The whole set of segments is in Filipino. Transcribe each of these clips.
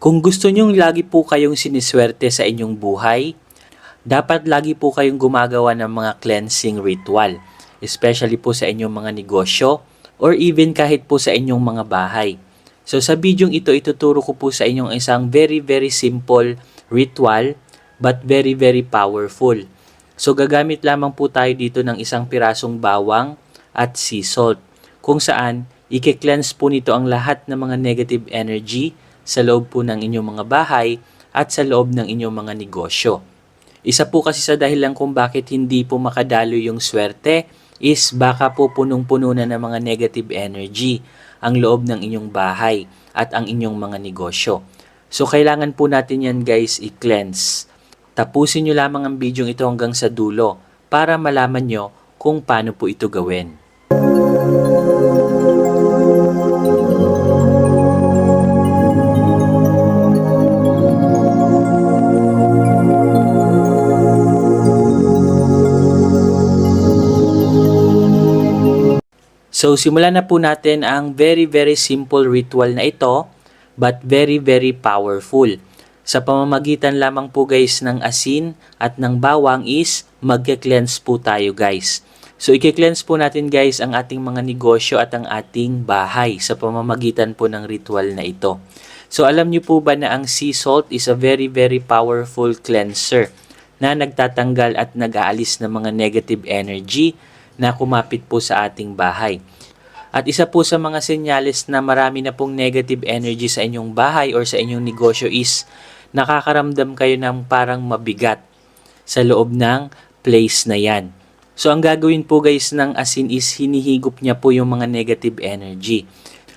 Kung gusto nyong lagi po kayong siniswerte sa inyong buhay, dapat lagi po kayong gumagawa ng mga cleansing ritual, especially po sa inyong mga negosyo or even kahit po sa inyong mga bahay. So sa bidyong ito, ituturo ko po sa inyong isang very very simple ritual but very very powerful. So gagamit lamang po tayo dito ng isang pirasong bawang at sea salt, kung saan i-cleanse po nito ang lahat ng mga negative energy sa loob po ng inyong mga bahay at sa loob ng inyong mga negosyo. Isa po kasi sa dahilan kung bakit hindi po makadalo yung swerte is baka po punong-puno na ng mga negative energy ang loob ng inyong bahay at ang inyong mga negosyo. So kailangan po natin yan guys i-cleanse. Tapusin nyo lamang ang video ito hanggang sa dulo para malaman nyo kung paano po ito gawin. So simulan na po natin ang very very simple ritual na ito but very very powerful. Sa pamamagitan lamang po guys ng asin at ng bawang is magke-cleanse po tayo guys. So i-cleanse po natin guys ang ating mga negosyo at ang ating bahay sa pamamagitan po ng ritual na ito. So alam niyo po ba na ang sea salt is a very very powerful cleanser na nagtatanggal at nag-aalis ng mga negative energy na kumapit po sa ating bahay. At isa po sa mga senyales na marami na pong negative energy sa inyong bahay or sa inyong negosyo is nakakaramdam kayo ng parang mabigat sa loob ng place na yan. So ang gagawin po guys ng asin is hinihigop niya po yung mga negative energy.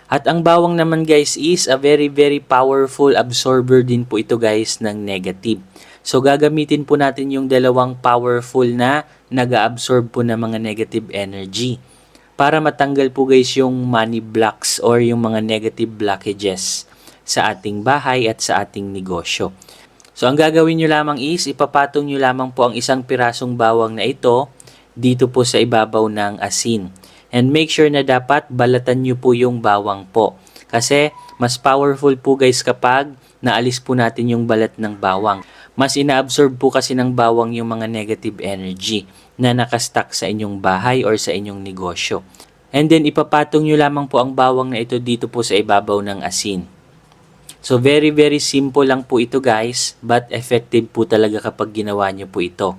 At ang bawang naman guys is a very very powerful absorber din po ito guys ng negative. So gagamitin po natin yung dalawang powerful na nag-absorb po ng mga negative energy para matanggal po guys yung money blocks or yung mga negative blockages sa ating bahay at sa ating negosyo. So ang gagawin nyo lamang is ipapatong nyo lamang po ang isang pirasong bawang na ito dito po sa ibabaw ng asin. And make sure na dapat balatan nyo po yung bawang po. Kasi mas powerful po guys kapag naalis po natin yung balat ng bawang. Mas ina-absorb po kasi ng bawang yung mga negative energy na nakastuck sa inyong bahay or sa inyong negosyo. And then ipapatong nyo lamang po ang bawang na ito dito po sa ibabaw ng asin. So very very simple lang po ito guys, but effective po talaga kapag ginawa nyo po ito.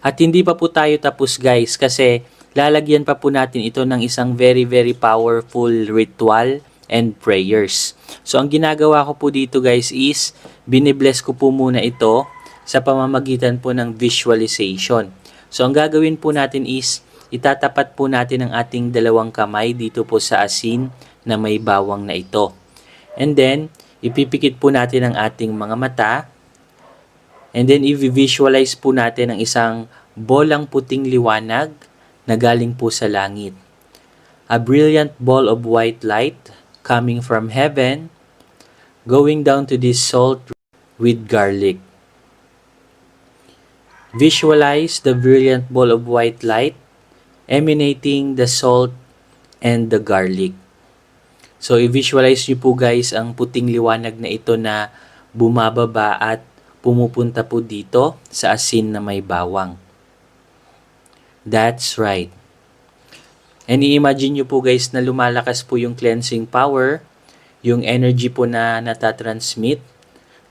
At hindi pa po tayo tapos guys kasi lalagyan pa po natin ito ng isang very very powerful ritual and prayers. So ang ginagawa ko po dito guys is binibless ko po muna ito sa pamamagitan po ng visualization. So ang gagawin po natin is itatapat po natin ang ating dalawang kamay dito po sa asin na may bawang na ito. And then ipipikit po natin ang ating mga mata. And then i-visualize po natin ang isang bolang puting liwanag na galing po sa langit. A brilliant ball of white light coming from heaven, going down to this salt with garlic. Visualize the brilliant ball of white light emanating the salt and the garlic. So i-visualize nyo po guys ang puting liwanag na ito na bumababa at pumupunta po dito sa asin na may bawang. That's right. And i-imagine nyo po guys na lumalakas po yung cleansing power, yung energy po na natatransmit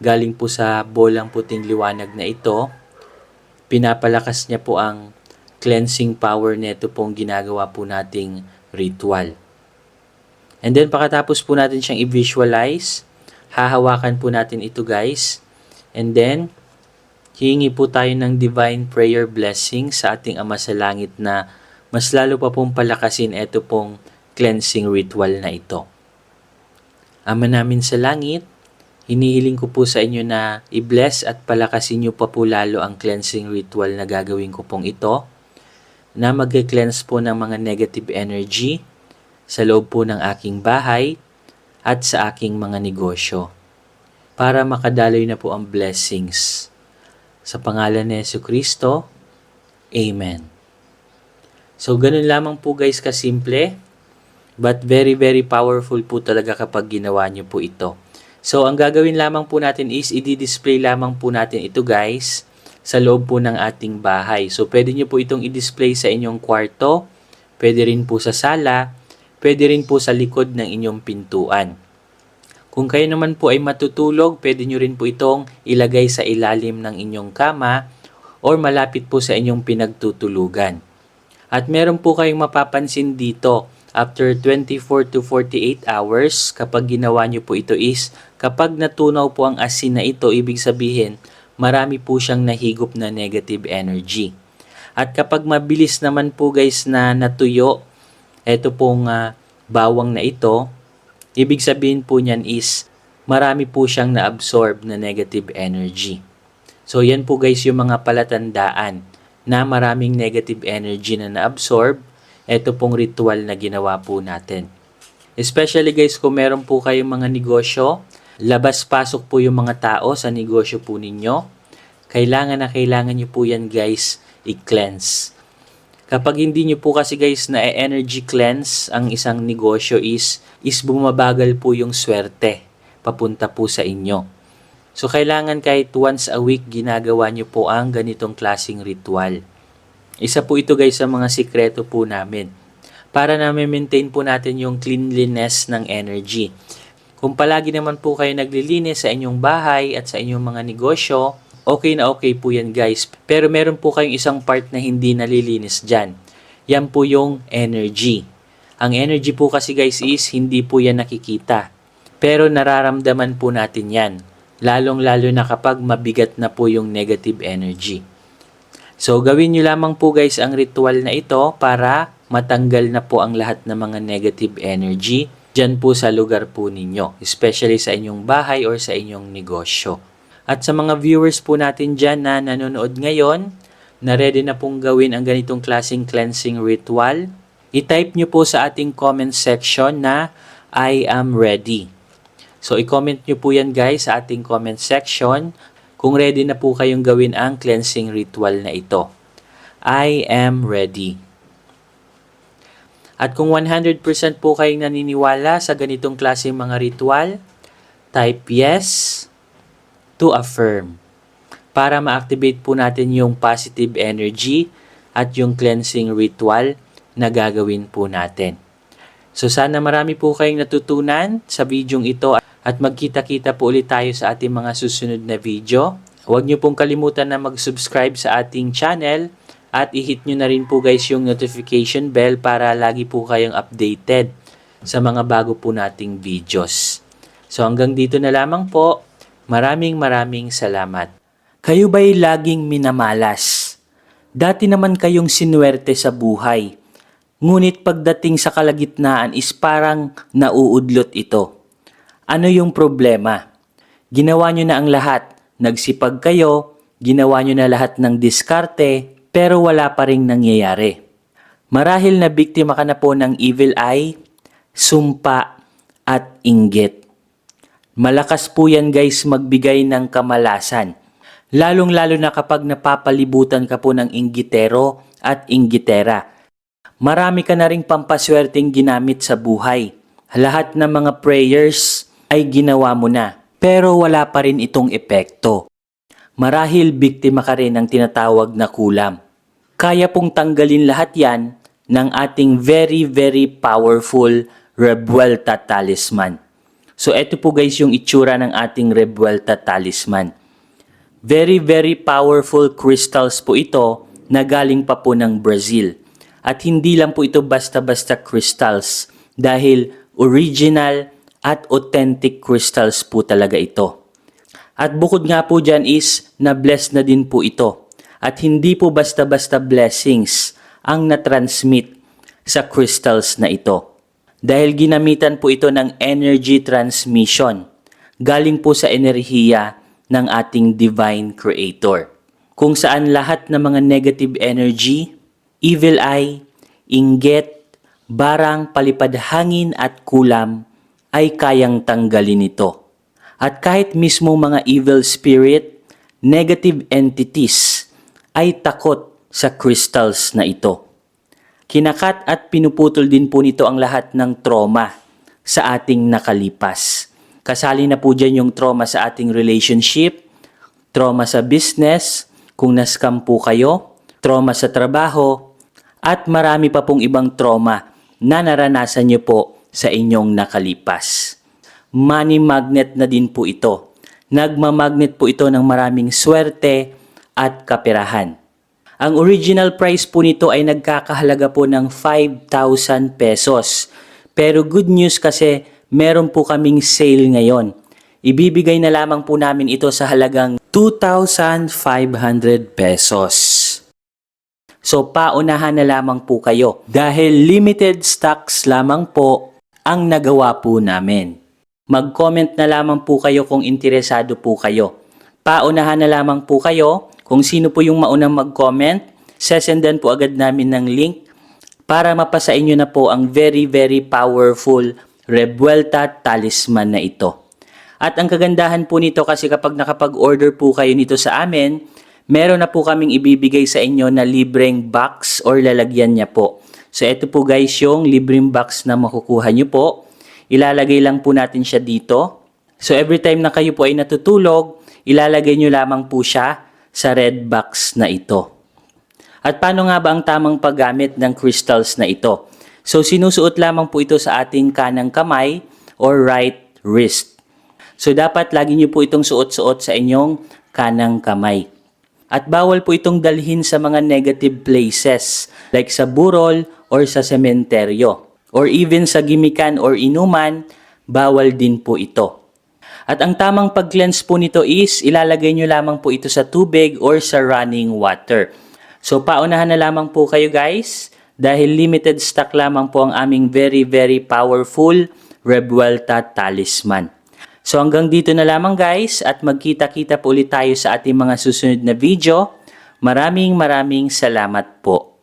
galing po sa bolang puting liwanag na ito. Pinapalakas niya po ang cleansing power nito pong ginagawa po nating ritual. And then pagkatapos po natin siyang i-visualize, hahawakan po natin ito guys. And then, hihingi po tayo ng divine prayer blessing sa ating Ama sa Langit na mas lalo pa pong palakasin ito pong cleansing ritual na ito. Ama namin sa langit, hinihiling ko po sa inyo na i-bless at palakasin nyo pa po lalo ang cleansing ritual na gagawin ko pong ito, na mag-cleanse po ng mga negative energy sa loob po ng aking bahay at sa aking mga negosyo, para makadaloy na po ang blessings. Sa pangalan ni Jesucristo, Amen. So, ganun lamang po guys kasimple, but very very powerful po talaga kapag ginawa nyo po ito. So, ang gagawin lamang po natin is i-display lamang po natin ito guys sa loob po ng ating bahay. So, pwede nyo po itong i-display sa inyong kwarto, pwede rin po sa sala, pwede rin po sa likod ng inyong pintuan. Kung kayo naman po ay matutulog, pwede nyo rin po itong ilagay sa ilalim ng inyong kama or malapit po sa inyong pinagtutulugan. At meron po kayong mapapansin dito, after 24 to 48 hours, kapag ginawa nyo po ito is, kapag natunaw po ang asin na ito, ibig sabihin, marami po siyang nahigop na negative energy. At kapag mabilis naman po guys na natuyo, ito pong bawang na ito, ibig sabihin po niyan is, marami po siyang na-absorb na negative energy. So yan po guys yung mga palatandaan na maraming negative energy na na-absorb, ito pong ritual na ginawa po natin. Especially guys kung meron po kayong mga negosyo, labas-pasok po yung mga tao sa negosyo po ninyo, kailangan nyo po yan guys i-cleanse. Kapag hindi nyo po kasi guys na energy cleanse ang isang negosyo is bumabagal po yung swerte papunta po sa inyo. So kailangan kahit once a week ginagawa nyo po ang ganitong klaseng ritual. Isa po ito guys sa mga sikreto po namin para na maintain po natin yung cleanliness ng energy. Kung palagi naman po kayo naglilinis sa inyong bahay at sa inyong mga negosyo, okay na okay po yan guys. Pero meron po kayong isang part na hindi nalilinis dyan. Yan po yung energy. Ang energy po kasi guys is hindi po yan nakikita. Pero nararamdaman po natin yan. Lalong-lalo na kapag mabigat na po yung negative energy. So, gawin nyo lamang po guys ang ritual na ito para matanggal na po ang lahat ng mga negative energy dyan po sa lugar po ninyo, especially sa inyong bahay or sa inyong negosyo. At sa mga viewers po natin dyan na nanonood ngayon, na ready na pong gawin ang ganitong klaseng cleansing ritual, i-type nyo po sa ating comment section na I am ready. So, i-comment nyo po yan guys sa ating comment section kung ready na po kayong gawin ang cleansing ritual na ito. I am ready. At kung 100% po kayong naniniwala sa ganitong klaseng mga ritual, type yes to affirm para ma-activate po natin yung positive energy at yung cleansing ritual na gagawin po natin. So sana marami po kayong natutunan sa videong ito at magkita-kita po ulit tayo sa ating mga susunod na video. Huwag niyo pong kalimutan na mag-subscribe sa ating channel at i-hit nyo na rin po guys yung notification bell para lagi po kayong updated sa mga bago po nating videos. So hanggang dito na lamang po. Maraming salamat. Kayo ba'y laging minamalas? Dati naman kayong sinuwerte sa buhay. Ngunit pagdating sa kalagitnaan is parang nauudlot ito. Ano yung problema? Ginawa nyo na ang lahat. Nagsipag kayo, ginawa nyo na lahat ng diskarte, pero wala pa ring nangyayari. Marahil na biktima ka na po ng evil eye, sumpa, at inggit. Malakas po yan guys magbigay ng kamalasan. Lalong-lalo na kapag napapalibutan ka po ng inggitero at inggitera. Marami ka na ring pampaswerteng ginamit sa buhay. Lahat ng mga prayers ay ginawa mo na, pero wala pa rin itong epekto. Marahil biktima ka rin ng tinatawag na kulam. Kaya pong tanggalin lahat yan ng ating very powerful Revuelta Talisman. So eto po guys yung itsura ng ating Revuelta Talisman. Very powerful crystals po ito na galing pa po ng Brazil. At hindi lang po ito basta-basta crystals dahil original at authentic crystals po talaga ito. At bukod nga po dyan is na-bless na din po ito. At hindi po basta-basta blessings ang na-transmit sa crystals na ito. Dahil ginamitan po ito ng energy transmission. Galing po sa enerhiya ng ating Divine Creator. Kung saan lahat ng mga negative energy, evil eye, inggit, barang, palipad hangin at kulam ay kayang tanggalin ito. At kahit mismo mga evil spirit, negative entities ay takot sa crystals na ito. Kinakat at pinuputol din po nito ang lahat ng trauma sa ating nakalipas. Kasali na po dyan yung trauma sa ating relationship, trauma sa business, kung na-scam po kayo, trauma sa trabaho, at marami pa pong ibang trauma na naranasan nyo po sa inyong nakalipas. Money magnet na din po ito. Nagmamagnet po ito ng maraming swerte at kaperahan. Ang original price po nito ay nagkakahalaga po ng 5,000 pesos. Pero good news kasi meron po kaming sale ngayon. Ibibigay na lamang po namin ito sa halagang 2,500 pesos. So paunahan na lamang po kayo dahil limited stocks lamang po ang nagawa po namin. Mag-comment na lamang po kayo kung interesado po kayo. Paunahan na lamang po kayo kung sino po yung maunang mag-comment. Sesendan po agad namin ng link para mapasa inyo na po ang very powerful Revuelta Talisman na ito. At ang kagandahan po nito kasi kapag nakapag-order po kayo nito sa amin, meron na po kaming ibibigay sa inyo na libreng box or lalagyan niya po. So ito po guys yung libreng box na makukuha nyo po. Ilalagay lang po natin siya dito. So every time na kayo po ay natutulog, ilalagay nyo lamang po siya sa red box na ito. At paano nga ba ang tamang paggamit ng crystals na ito? So sinusuot lamang po ito sa ating kanang kamay or right wrist. So dapat lagi nyo po itong suot-suot sa inyong kanang kamay. At bawal po itong dalhin sa mga negative places like sa burol or sa sementeryo. Or even sa gimikan or inuman, bawal din po ito. At ang tamang pag-cleanse po nito is ilalagay nyo lamang po ito sa tubig or sa running water. So paunahan na lamang po kayo guys dahil limited stock lamang po ang aming very powerful Revuelta Talisman. So hanggang dito na lamang guys at magkita-kita po ulit tayo sa ating mga susunod na video. Maraming salamat po.